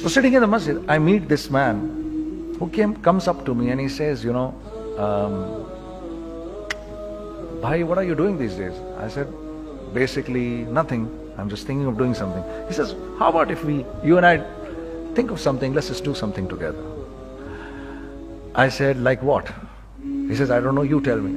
So sitting in the masjid, I meet this man who comes up to me and he says, you know, Bhai, what are you doing these days? I said, basically nothing. I'm just thinking of doing something. He says, how about if you and I think of something, let's just do something together. I said, like what? He says, I don't know, you tell me.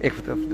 1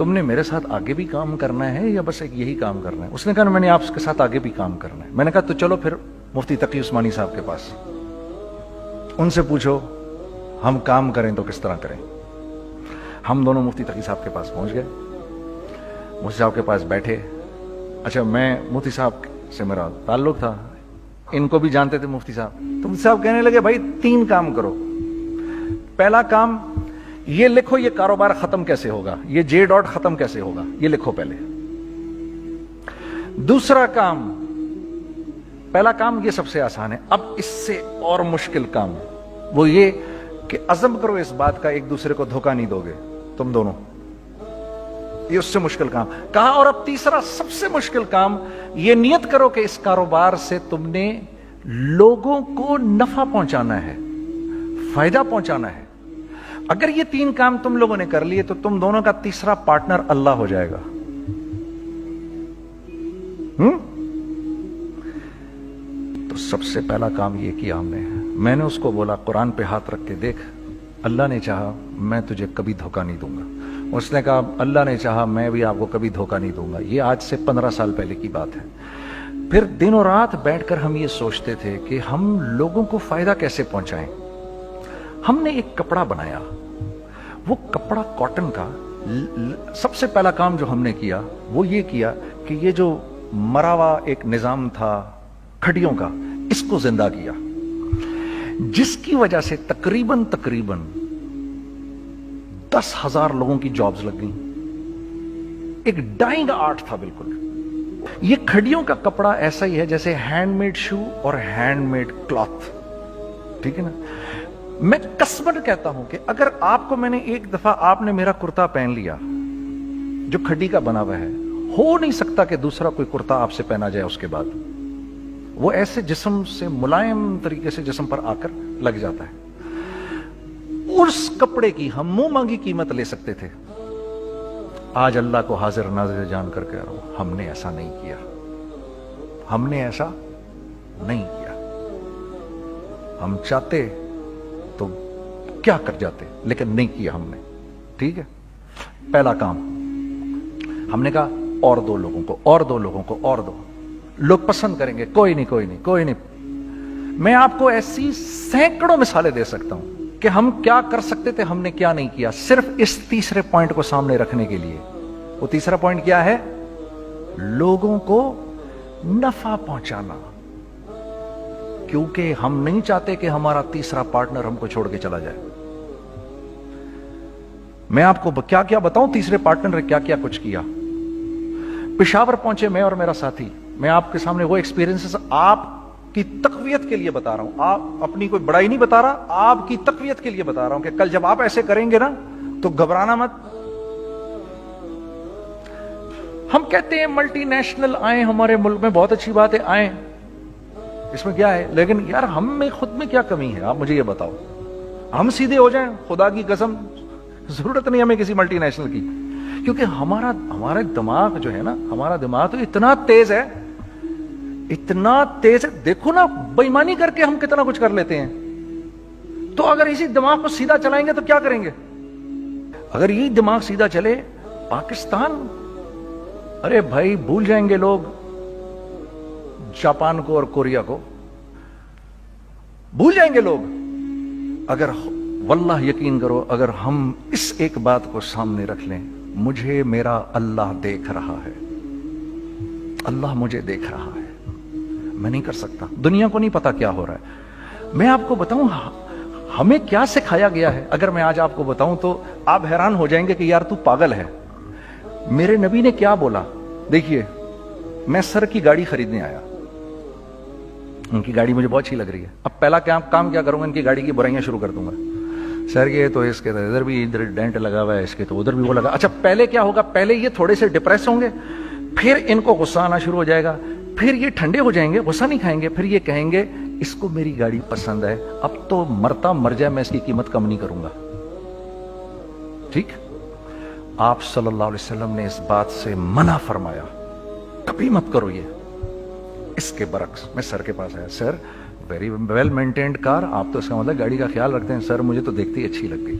تم نے میرے ساتھ آگے بھی کام کرنا ہے یا بس ایک یہی کام کرنا ہے؟ اس نے کہا میں نے آپ کے ساتھ آگے بھی کام کرنا ہے۔ میں نے کہا تو چلو پھر مفتی تقی عثمانی صاحب کے پاس، ان سے پوچھو ہم کام کریں تو کس طرح کریں۔ ہم دونوں مفتی تقی صاحب کے پاس پہنچ گئے، مفتی صاحب کے پاس بیٹھے۔ اچھا میں مفتی صاحب سے میرا تعلق تھا، ان کو بھی جانتے تھے مفتی صاحب، تو مفتی صاحب کہنے لگے بھائی 3 کام کرو۔ پہلا کام یہ لکھو یہ کاروبار ختم کیسے ہوگا، یہ جے ڈاٹ ختم کیسے ہوگا، یہ لکھو پہلے۔ دوسرا کام، پہلا کام یہ سب سے آسان ہے، اب اس سے اور مشکل کام وہ یہ کہ عزم کرو اس بات کا ایک دوسرے کو دھوکہ نہیں دو گے تم دونوں، یہ اس سے مشکل کام کہا۔ اور اب تیسرا سب سے مشکل کام، یہ نیت کرو کہ اس کاروبار سے تم نے لوگوں کو نفع پہنچانا ہے، فائدہ پہنچانا ہے۔ اگر یہ 3 کام تم لوگوں نے کر لیے تو تم دونوں کا تیسرا پارٹنر اللہ ہو جائے گا۔ تو سب سے پہلا کام یہ کیا ہم نے، میں نے اس کو بولا قرآن پہ ہاتھ رکھ کے دیکھ، اللہ نے چاہا میں تجھے کبھی دھوکہ نہیں دوں گا۔ اس نے کہا اللہ نے چاہا میں بھی آپ کو کبھی دھوکہ نہیں دوں گا۔ یہ آج سے 15 سال پہلے کی بات ہے۔ پھر دن اور رات بیٹھ کر ہم یہ سوچتے تھے کہ ہم لوگوں کو فائدہ کیسے پہنچائیں۔ ہم نے ایک کپڑا بنایا، وہ کپڑا کاٹن کا۔ سب سے پہلا کام جو ہم نے کیا وہ یہ کیا کہ یہ جو مرا ہوا ایک نظام تھا کھڑیوں کا، اس کو زندہ کیا، جس کی وجہ سے تقریباً 10,000 لوگوں کی جابز لگ گئیں۔ ایک ڈائنگ آرٹ تھا بالکل۔ یہ کھڑیوں کا کپڑا ایسا ہی ہے جیسے ہینڈ میڈ شو اور ہینڈ میڈ کلاتھ، ٹھیک ہے نا۔ میں قسماً کہتا ہوں کہ اگر آپ کو میں نے ایک دفعہ آپ نے میرا کرتا پہن لیا جو کھڑی کا بنا ہوا ہے، ہو نہیں سکتا کہ دوسرا کوئی کرتا آپ سے پہنا جائے اس کے بعد۔ وہ ایسے جسم سے ملائم طریقے سے جسم پر آ کر لگ جاتا ہے۔ اس کپڑے کی ہم منہ مانگی قیمت لے سکتے تھے۔ آج اللہ کو حاضر ناظر جان کر کہہ رہا ہوں، ہم نے ایسا نہیں کیا، ہم نے ایسا نہیں کیا۔ ہم چاہتے تو کیا کر جاتے، لیکن نہیں کیا ہم نے، ٹھیک ہے۔ پہلا کام ہم نے کہا اور 2 لوگوں کو، اور 2 لوگوں کو، اور 2 لوگ پسند کریں گے، کوئی نہیں کوئی نہیں کوئی نہیں۔ میں آپ کو ایسی سینکڑوں مثالیں دے سکتا ہوں کہ ہم کیا کر سکتے تھے، ہم نے کیا نہیں کیا، صرف اس تیسرے پوائنٹ کو سامنے رکھنے کے لیے۔ وہ تیسرا پوائنٹ کیا ہے؟ لوگوں کو نفع پہنچانا، کیونکہ ہم نہیں چاہتے کہ ہمارا تیسرا پارٹنر ہم کو چھوڑ کے چلا جائے۔ میں آپ کو کیا کیا بتاؤں، تیسرے پارٹنر نے کیا کیا کچھ کیا۔ پشاور پہنچے میں اور میرا ساتھی، میں آپ کے سامنے وہ ایکسپیرینسز آپ کی تقویت کے لیے بتا رہا ہوں، آپ اپنی کوئی بڑائی نہیں بتا رہا، آپ کی تقویت کے لیے بتا رہا ہوں کہ کل جب آپ ایسے کریں گے نا تو گھبرانا مت۔ ہم کہتے ہیں ملٹی نیشنل آئیں ہمارے ملک میں، بہت اچھی بات ہے، آئیں، اس میں کیا ہے، لیکن یار ہم میں خود میں کیا کمی ہے، آپ مجھے یہ بتاؤ۔ ہم سیدھے ہو جائیں، خدا کی قسم ضرورت نہیں ہمیں کسی ملٹی نیشنل کی، کیونکہ ہمارا دماغ جو ہے نا، ہمارا دماغ تو اتنا تیز ہے، اتنا تیز ہے، دیکھو نا بے ایمانی کر کے ہم کتنا کچھ کر لیتے ہیں۔ تو اگر اسی دماغ کو سیدھا چلائیں گے تو کیا کریں گے؟ اگر یہ دماغ سیدھا چلے، پاکستان، ارے بھائی بھول جائیں گے لوگ جاپان کو اور کوریا کو، بھول جائیں گے لوگ۔ اگر واللہ یقین کرو، اگر ہم اس ایک بات کو سامنے رکھ لیں، مجھے میرا اللہ دیکھ رہا ہے، اللہ مجھے دیکھ رہا ہے، میں نہیں کر سکتا، دنیا کو نہیں پتا کیا ہو رہا ہے۔ میں آپ کو بتاؤں ہمیں کیا سکھایا گیا ہے، اگر میں آج آپ کو بتاؤں تو آپ حیران ہو جائیں گے کہ یار تو پاگل ہے۔ میرے نبی نے کیا بولا؟ دیکھیے، میں سر کی گاڑی خریدنے آیا، ان کی گاڑی مجھے بہت اچھی لگ رہی ہے، اب پہلا کام کیا کروں گا، ان کی گاڑی کی برائیاں شروع کر دوں گا، سر یہ تو اس کے ادھر بھی ادھر ڈینٹ لگا ہوا ہے، اس کے تو ادھر بھی وہ لگا۔ اچھا پہلے کیا ہوگا، پہلے یہ تھوڑے سے ڈپریس ہوں گے، پھر ان کو غصہ آنا شروع ہو جائے گا، پھر یہ ٹھنڈے ہو جائیں گے، غصہ نہیں کھائیں گے، پھر یہ کہیں گے اس کو میری گاڑی پسند ہے، اب تو مرتا مر جائے میں اس کی قیمت کم نہیں کروں گا، ٹھیک۔ آپ صلی اللہ علیہ وسلم نے اس بات سے منع فرمایا، کبھی مت کرو یہ۔ اس کے برعکس میں سر کے پاس آیا، سر ویری ویل مینٹینڈ کار، آپ تو اس کا مطلب گاڑی کا خیال رکھتے ہیں، سر مجھے تو دیکھتے ہی اچھی لگ گئی،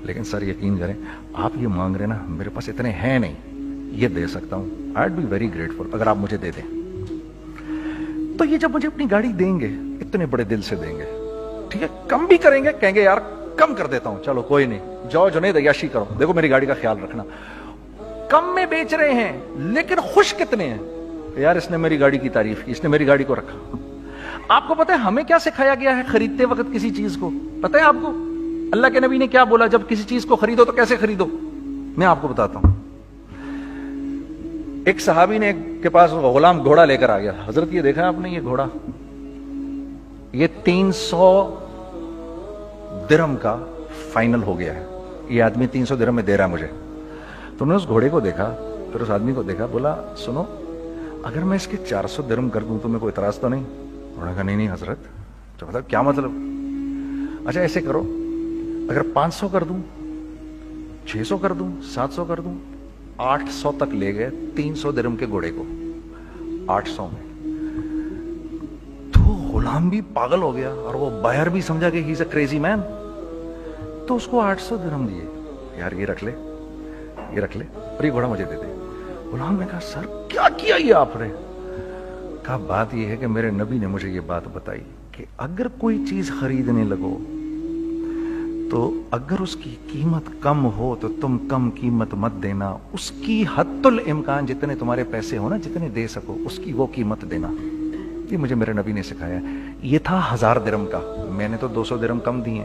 لیکن سر یقین کریں آپ یہ مانگ رہے نا, میرے پاس اتنے ہیں نہیں, یہ دے سکتا ہوں, I would be very grateful اگر آپ مجھے دے دیں. تو یہ جب مجھے اپنی گاڑی دیں گے اتنے بڑے دل سے دیں گے, ٹھیک ہے, کم بھی کریں گے, کہیں گے یار کم کر دیتا ہوں, چلو کوئی نہیں, جاؤ جنید عیاشی کرو, دیکھو میری گاڑی کا خیال رکھنا. کم میں بیچ رہے ہیں لیکن خوش کتنے ہیں کہ یار اس نے میری گاڑی کی تعریف کی, اس نے میری گاڑی کو رکھا. آپ کو پتہ ہے ہمیں کیا سکھایا گیا ہے خریدتے وقت کسی چیز کو؟ پتہ ہے آپ کو اللہ کے نبی نے کیا بولا جب کسی چیز کو خریدو تو کیسے خریدو؟ میں آپ کو بتاتا ہوں. ایک صحابی نے کے پاس غلام گھوڑا لے کر آ گیا. حضرت یہ دیکھا آپ نے, یہ گھوڑا یہ 300 درہم کا فائنل ہو گیا ہے, یہ آدمی 300 درہم میں دے رہا ہے مجھے. تو نے اس گھوڑے کو دیکھا, پھر اس آدمی کو دیکھا, بولا سنو اگر میں اس کے 400 درہم کر دوں تو میں کوئی اعتراض تو نہیں؟ انہوں نے کہا نہیں حضرت. تو مطلب کیا مطلب؟ اچھا ایسے کرو, اگر 500 کر دوں, 600 کر دوں, 700 کر دوں. 800 تک لے گئے 300 درہم کے گھوڑے کو, 800 میں. تو غلام بھی پاگل ہو گیا اور وہ بائر بھی سمجھا کہ ہی از اے کریزی مین. تو اس کو 800 درہم دیے, یار یہ رکھ لے, یہ رکھ لے, اور یہ گھوڑا مجھے دے دے. غلام نے کہا سر کیا کیا یہ آپ نے؟ کہا بات یہ ہے کہ میرے نبی نے مجھے یہ بات بتائی کہ اگر کوئی چیز خریدنے لگو تو اگر اس کی قیمت کم ہو تو تم کم قیمت مت دینا, اس کی حد الامکان جتنے تمہارے پیسے ہو نا, جتنے دے سکو اس کی وہ قیمت دینا. یہ مجھے میرے نبی نے سکھایا. یہ تھا 1000 درہم کا, میں نے تو 200 درہم کم دیے.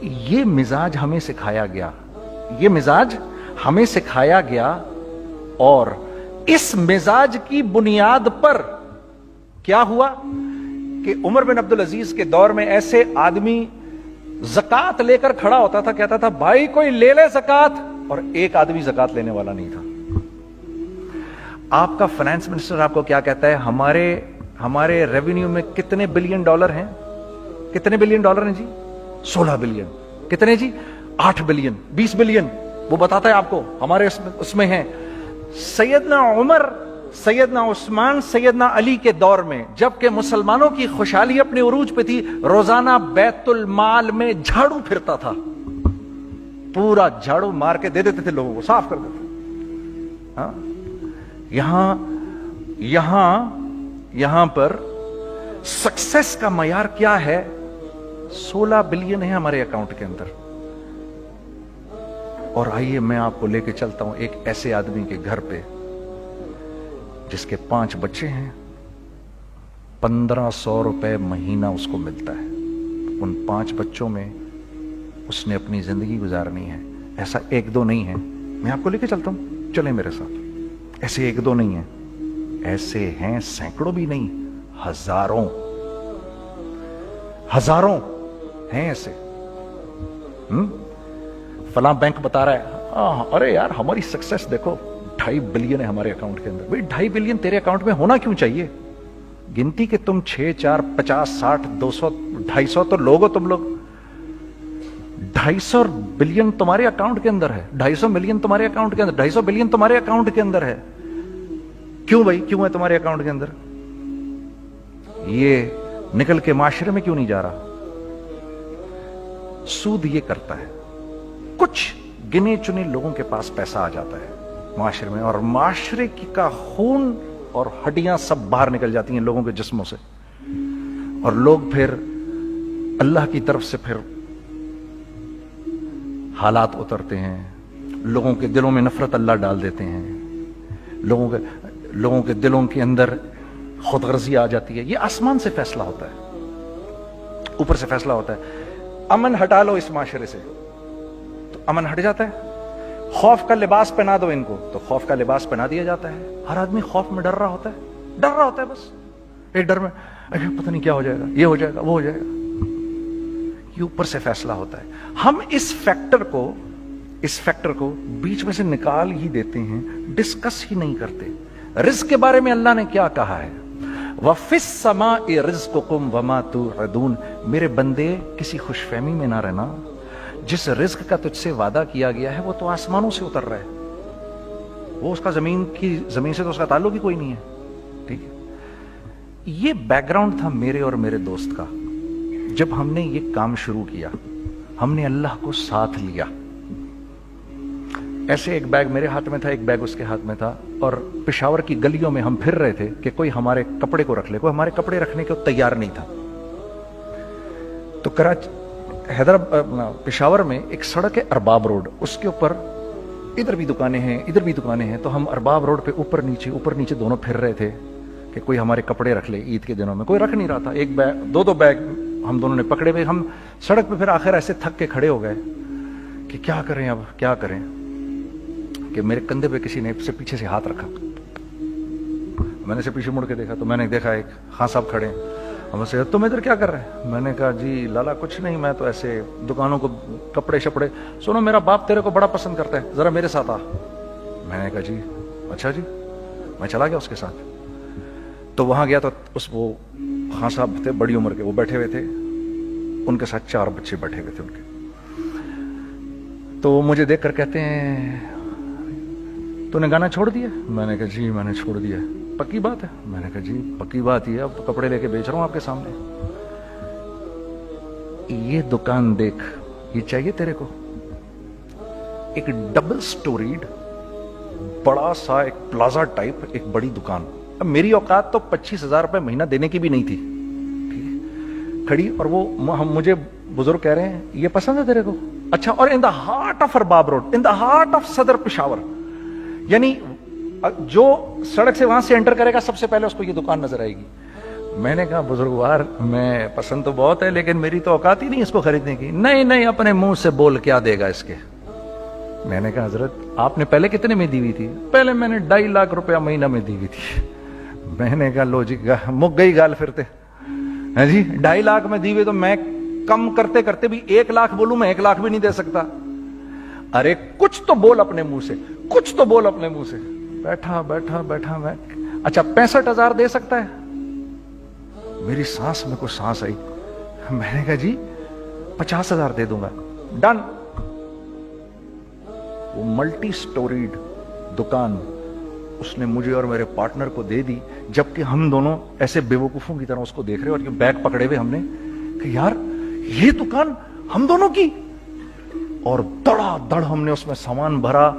یہ مزاج ہمیں سکھایا گیا, یہ مزاج ہمیں سکھایا گیا, اور اس مزاج کی بنیاد پر کیا ہوا کہ عمر بن عبدالعزیز کے دور میں ایسے آدمی زکات لے کر کھڑا ہوتا تھا, کہتا تھا بھائی کوئی لے لے زکات, اور ایک آدمی زکات لینے والا نہیں تھا. آپ کا فائنانس منسٹر آپ کو کیا کہتا ہے؟ ہمارے ریونیو میں کتنے بلین ڈالر ہیں؟ کتنے بلین ڈالر ہیں جی؟ 16 بلین. کتنے جی؟ 8 بلین, 20 بلین. وہ بتاتا ہے آپ کو ہمارے اس میں ہیں. سیدنا عمر, سیدنا عثمان, سیدنا علی کے دور میں جبکہ مسلمانوں کی خوشحالی اپنے عروج پہ تھی, روزانہ بیت المال میں جھاڑو پھرتا تھا, پورا جھاڑو مار کے دے دیتے تھے لوگوں کو, صاف کر دیتے. ہاں یہاں پر سکسیس کا معیار کیا ہے؟ 16 بلین ہے ہمارے اکاؤنٹ کے اندر. اور آئیے میں آپ کو لے کے چلتا ہوں ایک ایسے آدمی کے گھر پہ جس کے 5 بچے ہیں, 1500 روپے مہینہ اس کو ملتا ہے. ان 5 بچوں میں اس نے اپنی زندگی گزارنی ہے. ایسا 1-2 نہیں ہے, میں آپ کو لے کے چلتا ہوں, چلیں میرے ساتھ. ایسے 1-2 نہیں ہیں, ایسے ہیں سینکڑوں بھی نہیں, ہزاروں ہیں ایسے. فلاں بینک بتا رہا ہے ارے یار ہماری سکسیس دیکھو 2.5 بلین ہے ہمارے اکاؤنٹ کے اندر. بھائی 2.5 بلین تیرے اکاؤنٹ میں ہونا کیوں چاہیے؟ گنتی کہ تم 6 4 50 60 200 250 تو لوگ ہو تم لوگ. 250 بلین تمہارے اکاؤنٹ کے اندر ہے, 250 ملین تمہارے اکاؤنٹ کے اندر, 250 بلین تمہارے اکاؤنٹ کے اندر ہے. کیوں بھائی, کیوں ہے تمہارے اکاؤنٹ کے اندر؟ یہ نکل کے معاشرے میں کیوں نہیں جا رہا؟ سود یہ کرتا ہے, کچھ گنے چنے لوگوں کے پاس پیسہ آ جاتا ہے معاشرے میں, اور معاشرے کا خون اور ہڈیاں سب باہر نکل جاتی ہیں لوگوں کے جسموں سے, اور لوگ پھر اللہ کی طرف سے پھر حالات اترتے ہیں, لوگوں کے دلوں میں نفرت اللہ ڈال دیتے ہیں, لوگوں کے دلوں کے اندر خود غرضی آ جاتی ہے. یہ آسمان سے فیصلہ ہوتا ہے, اوپر سے فیصلہ ہوتا ہے. امن ہٹا لو اس معاشرے سے تو امن ہٹ جاتا ہے. خوف کا لباس پہنا دو ان کو تو خوف کا لباس پہنا دیا جاتا ہے. ہر آدمی خوف میں ڈر رہا ہوتا ہے, بس ایک ڈر میں پتہ نہیں کیا ہو جائے گا, یہ ہو جائے گا, وہ ہو جائے گا. یہ اوپر سے فیصلہ ہوتا ہے. ہم اس فیکٹر کو بیچ میں سے نکال ہی دیتے ہیں, ڈسکس ہی نہیں کرتے. رزق کے بارے میں اللہ نے کیا کہا ہے؟ وَفِي السَّمَاءِ رِزْقُكُمْ وَمَا تُوعَدُونَ. میرے بندے کسی خوش فہمی میں نہ رہنا, جس رزق کا تجھ سے وعدہ کیا گیا ہے وہ تو آسمانوں سے اتر رہا ہے, وہ اس کا زمین سے تو اس کا تعلق ہی کوئی نہیں ہے. ٹھیک ہے, یہ بیک گراؤنڈ تھا میرے اور میرے دوست کا. جب ہم نے یہ کام شروع کیا ہم نے اللہ کو ساتھ لیا. ایسے ایک بیگ میرے ہاتھ میں تھا, ایک بیگ اس کے ہاتھ میں تھا, اور پشاور کی گلیوں میں ہم پھر رہے تھے کہ کوئی ہمارے کپڑے کو رکھ لے. کوئی ہمارے کپڑے رکھنے کو تیار نہیں تھا. تو پشاور میں ایک سڑک ہے ارباب روڈ, اس کے اوپر ادھر بھی دکانیں ہیں ادھر بھی دکانیں ہیں. تو ہم ارباب روڈ پہ اوپر نیچے دونوں پھر رہے تھے کہ کوئی ہمارے کپڑے رکھ لے. عید کے دنوں میں کوئی رکھ نہیں رہا تھا. ایک بیگ دو بیگ ہم دونوں نے پکڑے ہوئے. ہم سڑک پہ پھر آخر ایسے تھک کے کھڑے ہو گئے کہ کیا کریں, اب کیا کریں, کہ میرے کندھے پہ کسی نے سے پیچھے سے ہاتھ رکھا. میں نے سے پیچھے مڑ کے دیکھا تو میں نے دیکھا ایک خان صاحب کھڑے ہیں. ہم سے تم ادھر کیا کر رہے ہیں؟ میں نے کہا جی لالا کچھ نہیں, میں تو ایسے دکانوں کو کپڑے شپڑے. سنو میرا باپ تیرے کو بڑا پسند کرتا ہے, ذرا میرے ساتھ آ. میں نے کہا جی اچھا جی. میں چلا گیا اس کے ساتھ. تو وہاں گیا تو وہ خان صاحب تھے بڑی عمر کے, وہ بیٹھے ہوئے تھے, ان کے ساتھ 4 بچے بیٹھے ہوئے تھے ان کے. تو وہ مجھے دیکھ کر کہتے ہیں تو نے گانا چھوڑ دیا؟ میں نے کہا جی میں نے چھوڑ دیا. پکی بات ہے؟ میں نے کہا جی پکی بات ہی ہے, اب کپڑے لے کے بیچ رہا ہوں آپ کے سامنے. یہ دکان دیکھ, یہ چاہیے تیرے کو؟ ایک ڈبل سٹوریڈ بڑا سا ایک پلازا ٹائپ ایک بڑی دکان. اب میری اوقات تو 25,000 روپے مہینہ دینے کی بھی نہیں تھی. کھڑی, اور وہ مجھے بزرگ کہہ رہے ہیں یہ پسند ہے تیرے کو؟ اچھا, اور in the heart of Arbab road, in the heart of Saddar Peshawar, یعنی جو سڑک سے وہاں سے انٹر کرے گا سب سے پہلے اس کو یہ دکان نظر آئے گی. میں نے کہا بزرگوار میں پسند تو بہت ہے لیکن میری تو اوقات ہی نہیں اس کو خریدنے کی. نہیں اپنے منہ سے بول کیا دے گا اس کے. میں نے کہا حضرت آپ نے پہلے کتنے میں دی ہوئی تھی؟ پہلے میں نے 2.5 لاکھ روپیہ مہینہ میں دی ہوئی تھی. میں نے کہا لو جی مک گئی گال پھرتے جی. 2.5 لاکھ میں دی ہوئی تو میں کم کرتے کرتے بھی 1 لاکھ بولوں, میں 1 لاکھ بھی نہیں دے سکتا. ارے کچھ تو بول اپنے منہ سے, کچھ تو بول اپنے منہ سے. بیٹھا میں اچھا 65,000 دے سکتا ہے؟ میری سانس میں کوئی سانس آئی. میں نے کہا جی 50,000 دے دوں گا. ڈن. وہ ملٹی سٹوریڈ دکان اس نے مجھے اور میرے پارٹنر کو دے دی, جبکہ ہم دونوں ایسے بیوقوفوں کی طرح اس کو دیکھ رہے, اور یہ بیگ پکڑے ہوئے ہم نے کہ یار یہ دکان ہم دونوں کی. اور دڑا دڑ ہم نے اس میں سامان بھرا.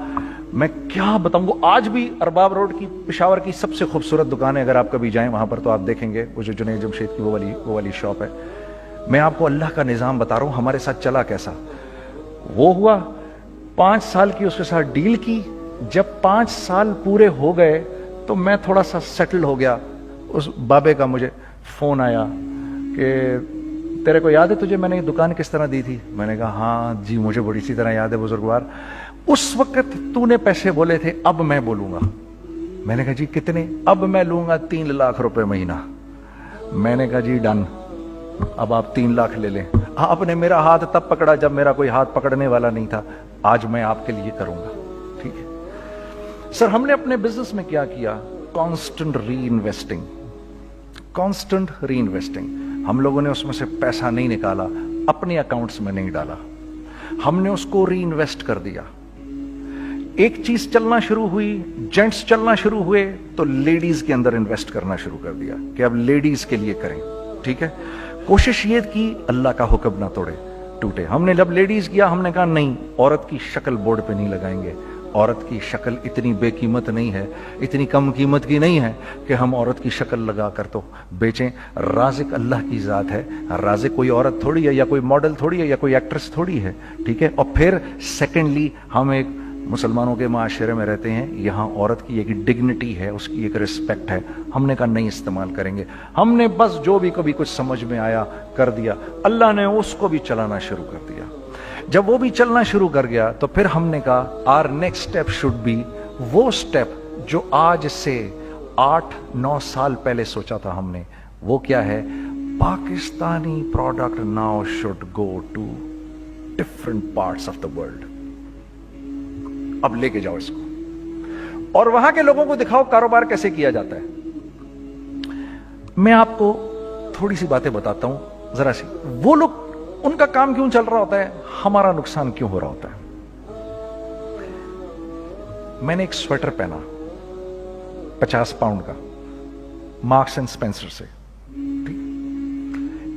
میں کیا بتاؤں, وہ آج بھی ارباب روڈ کی پشاور کی سب سے خوبصورت دکان ہے. اگر آپ کبھی جائیں وہاں پر تو آپ دیکھیں گے وہ جو جنید جمشید کی وہ والی شاپ ہے. میں آپ کو اللہ کا نظام بتا رہا ہوں ہمارے ساتھ چلا کیسا. وہ ہوا 5 سال کی اس کے ساتھ ڈیل کی. جب 5 سال پورے ہو گئے تو میں تھوڑا سا سیٹل ہو گیا. اس بابے کا مجھے فون آیا کہ تیرے کو یاد ہے تجھے میں نے یہ دکان کس طرح دی تھی؟ میں نے کہا ہاں جی مجھے بڑی سی طرح یاد ہے بزرگوار. اس وقت تو نے پیسے بولے تھے, اب میں بولوں گا. میں نے کہا جی کتنے؟ اب میں لوں گا 3 لاکھ روپے مہینہ. میں نے کہا جی ڈن, اب آپ 3 لاکھ لے لیں. آپ نے میرا ہاتھ تب پکڑا جب میرا کوئی ہاتھ پکڑنے والا نہیں تھا. آج میں آپ کے لیے کروں گا. ٹھیک ہے سر. ہم نے اپنے بزنس میں کیا کیا؟ کانسٹنٹ ری انویسٹنگ. ہم لوگوں نے اس میں سے پیسہ نہیں نکالا, اپنے اکاؤنٹس میں نہیں ڈالا, ہم نے اس کو ری انویسٹ کر دیا. ایک چیز چلنا شروع ہوئی, جینٹس چلنا شروع ہوئے, تو لیڈیز کے اندر انویسٹ کرنا شروع کر دیا کہ اب لیڈیز کے لیے کریں. ٹھیک ہے, کوشش یہ کی اللہ کا حکم نہ ٹوٹے. ہم نے جب لیڈیز کیا ہم نے کہا نہیں, عورت کی شکل بورڈ پہ نہیں لگائیں گے. عورت کی شکل اتنی بے قیمت نہیں ہے, اتنی کم قیمت کی نہیں ہے کہ ہم عورت کی شکل لگا کر تو بیچیں. رازق اللہ کی ذات ہے. رازق کوئی عورت تھوڑی ہے, یا کوئی ماڈل تھوڑی ہے, یا کوئی ایکٹریس تھوڑی ہے. ٹھیک ہے. اور پھر سیکنڈلی ہم ایک مسلمانوں کے معاشرے میں رہتے ہیں, یہاں عورت کی ایک ڈگنیٹی ہے, اس کی ایک رسپیکٹ ہے. ہم نے کہا نہیں استعمال کریں گے. ہم نے بس جو بھی کبھی کچھ سمجھ میں آیا کر دیا. اللہ نے اس کو بھی چلانا شروع کر دیا. جب وہ بھی چلنا شروع کر گیا تو پھر ہم نے کہا are next step should be وہ اسٹیپ جو آج سے 8-9 سال پہلے سوچا تھا ہم نے. وہ کیا ہے؟ Pakistani product now should go to different parts of the world. اب لے کے جاؤ اس کو اور وہاں کے لوگوں کو دکھاؤ کاروبار کیسے کیا جاتا ہے. میں آپ کو تھوڑی سی باتیں بتاتا ہوں ذرا سی. وہ لوگ ان کا کام کیوں چل رہا ہوتا ہے, ہمارا نقصان کیوں ہو رہا ہوتا ہے. میں نے ایک سویٹر پہنا 50 پاؤنڈ کا, مارکس اینڈ اسپینسر سے.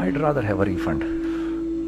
I'd rather have a refund।